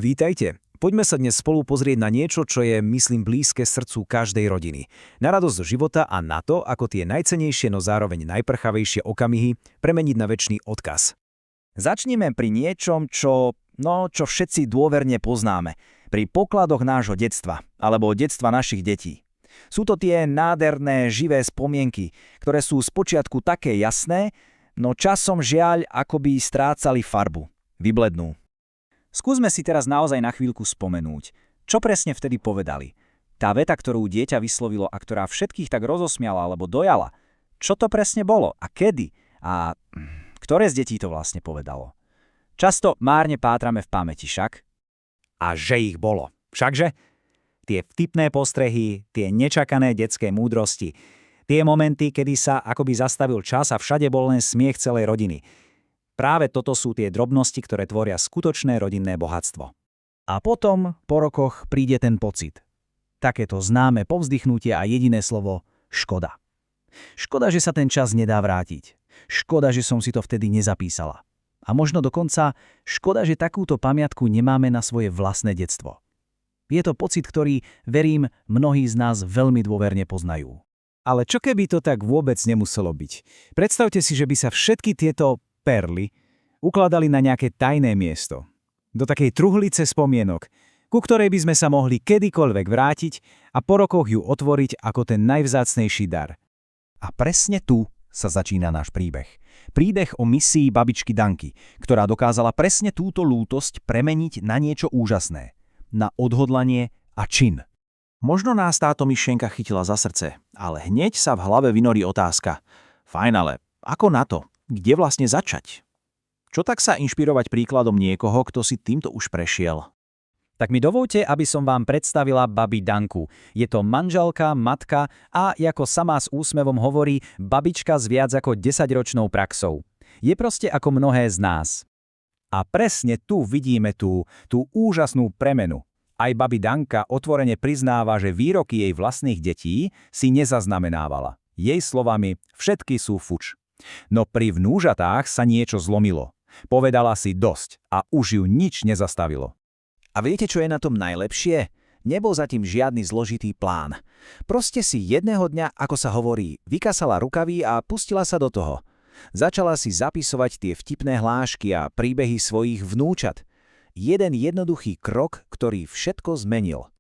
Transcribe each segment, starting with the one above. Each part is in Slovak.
Vítajte. Poďme sa dnes spolu pozrieť na niečo, čo je, myslím, blízke srdcu každej rodiny. Na radosť zo života a na to, ako tie najcennejšie, no zároveň najprchavejšie okamihy premeniť na večný odkaz. Začnime pri niečom, čo všetci dôverne poznáme. Pri pokladoch nášho detstva, alebo detstva našich detí. Sú to tie nádherné, živé spomienky, ktoré sú spočiatku také jasné, no časom žiaľ akoby strácali farbu, vyblednú. Skúsme si teraz naozaj na chvíľku spomenúť, čo presne vtedy povedali. Tá veta, ktorú dieťa vyslovilo a ktorá všetkých tak rozosmiala alebo dojala. Čo to presne bolo a kedy? A ktoré z detí to vlastne povedalo? Často márne pátrame v pamäti však. A že ich bolo. Všakže? Tie vtipné postrehy, tie nečakané detské múdrosti, tie momenty, kedy sa akoby zastavil čas a všade bol len smiech celej rodiny. Práve toto sú tie drobnosti, ktoré tvoria skutočné rodinné bohatstvo. A potom, po rokoch, príde ten pocit. Takéto známe povzdychnutie a jediné slovo škoda. Škoda, že sa ten čas nedá vrátiť. Škoda, že som si to vtedy nezapísala. A možno dokonca škoda, že takúto pamiatku nemáme na svoje vlastné detstvo. Je to pocit, ktorý, verím, mnohí z nás veľmi dôverne poznajú. Ale čo keby to tak vôbec nemuselo byť? Predstavte si, že by sa všetky tieto perly ukladali na nejaké tajné miesto. Do takej truhlice spomienok, ku ktorej by sme sa mohli kedykoľvek vrátiť a po rokoch ju otvoriť ako ten najvzácnejší dar. A presne tu sa začína náš príbeh. Príbeh o misii babičky Danky, ktorá dokázala presne túto lútosť premeniť na niečo úžasné. Na odhodlanie a čin. Možno nás táto myšlienka chytila za srdce, ale hneď sa v hlave vynorí otázka. Fajn, ale ako na to? Kde vlastne začať? Čo tak sa inšpirovať príkladom niekoho, kto si týmto už prešiel? Tak mi dovolte, aby som vám predstavila babi Danku. Je to manželka, matka a, ako sama s úsmevom hovorí, babička s viac ako 10-ročnou praxou. Je proste ako mnohé z nás. A presne tu vidíme tú úžasnú premenu. Aj babi Danka otvorene priznáva, že výroky jej vlastných detí si nezaznamenávala. Jej slovami, všetky sú fuč. No pri vnúžatách sa niečo zlomilo. Povedala si dosť a už ju nič nezastavilo. A viete, čo je na tom najlepšie? Nebol zatím žiadny zložitý plán. Proste si jedného dňa, ako sa hovorí, vykasala rukaví a pustila sa do toho. Začala si zapisovať tie vtipné hlášky a príbehy svojich vnúčat. Jeden jednoduchý krok, ktorý všetko zmenil.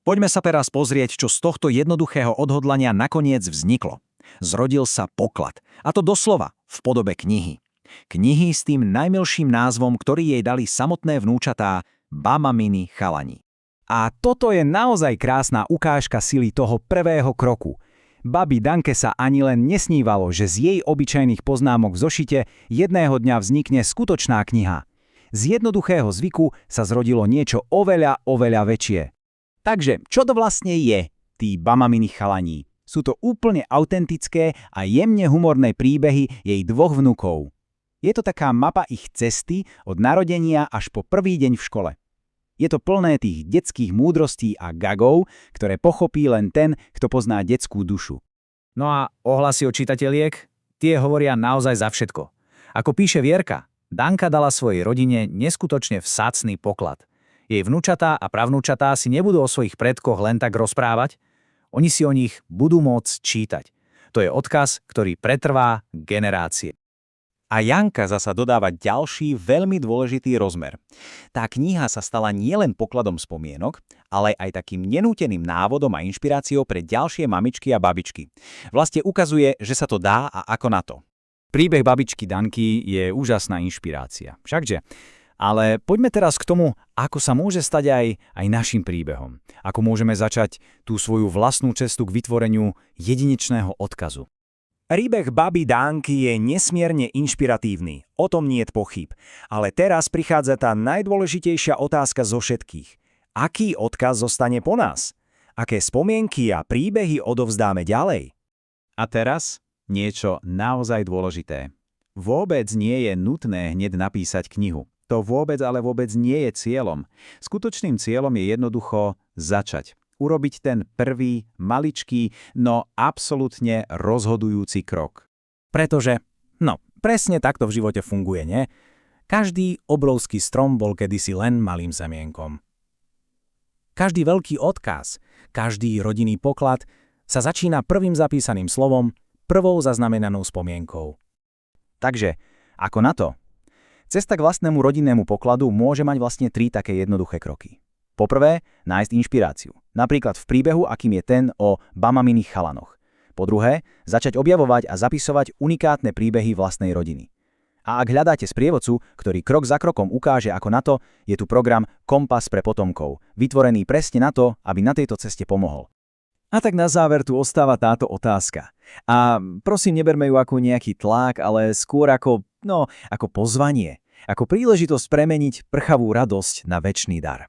Poďme sa teraz pozrieť, čo z tohto jednoduchého odhodlania nakoniec vzniklo. Zrodil sa poklad, a to doslova, v podobe knihy. Knihy s tým najmilším názvom, ktorý jej dali samotné vnúčatá, Bamaminy chalani. A toto je naozaj krásna ukážka sily toho prvého kroku. Babi Danke sa ani len nesnívalo, že z jej obyčajných poznámok v zošite jedného dňa vznikne skutočná kniha. Z jednoduchého zvyku sa zrodilo niečo oveľa väčšie. Takže, čo to vlastne je, tí Bamaminy chalani? Sú to úplne autentické a jemne humorné príbehy jej dvoch vnukov. Je to taká mapa ich cesty od narodenia až po prvý deň v škole. Je to plné tých detských múdrostí a gagov, ktoré pochopí len ten, kto pozná detskú dušu. No a ohlasy od čitateliek? Tie hovoria naozaj za všetko. Ako píše Vierka, Danka dala svojej rodine neskutočne vzácny poklad. Jej vnúčatá a pravnúčatá si nebudú o svojich predkoch len tak rozprávať, oni si o nich budú môcť čítať. To je odkaz, ktorý pretrvá generácie. A Janka zasa dodáva ďalší veľmi dôležitý rozmer. Tá kniha sa stala nielen pokladom spomienok, ale aj takým nenúteným návodom a inšpiráciou pre ďalšie mamičky a babičky. Vlastne ukazuje, že sa to dá a ako na to. Príbeh babičky Danky je úžasná inšpirácia. Všakže. Ale poďme teraz k tomu, ako sa môže stať aj našim príbehom. Ako môžeme začať tú svoju vlastnú cestu k vytvoreniu jedinečného odkazu. Príbeh baby Danky je nesmierne inšpiratívny, o tom niet pochýb. Ale teraz prichádza tá najdôležitejšia otázka zo všetkých. Aký odkaz zostane po nás? Aké spomienky a príbehy odovzdáme ďalej? A teraz niečo naozaj dôležité. Vôbec nie je nutné hneď napísať knihu. To vôbec nie je cieľom. Skutočným cieľom je jednoducho začať. Urobiť ten prvý, maličký, no absolútne rozhodujúci krok. Pretože, presne takto v živote funguje, nie? Každý obrovský strom bol kedysi len malým semienkom. Každý veľký odkaz, každý rodinný poklad sa začína prvým zapísaným slovom, prvou zaznamenanou spomienkou. Takže, ako na to? Cesta k vlastnému rodinnému pokladu môže mať vlastne 3 také jednoduché kroky. Poprvé, nájsť inšpiráciu. Napríklad v príbehu, akým je ten o Bamaminých chalanoch. Po druhé, začať objavovať a zapisovať unikátne príbehy vlastnej rodiny. A ak hľadáte sprievodcu, ktorý krok za krokom ukáže ako na to, je tu program Kompas pre potomkov, vytvorený presne na to, aby na tejto ceste pomohol. A tak na záver tu ostáva táto otázka. A prosím, neberme ju ako nejaký tlak, ale skôr ako pozvanie. Ako príležitosť premeniť prchavú radosť na večný dar.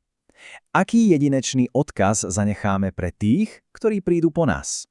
Aký jedinečný odkaz zanecháme pre tých, ktorí prídu po nás?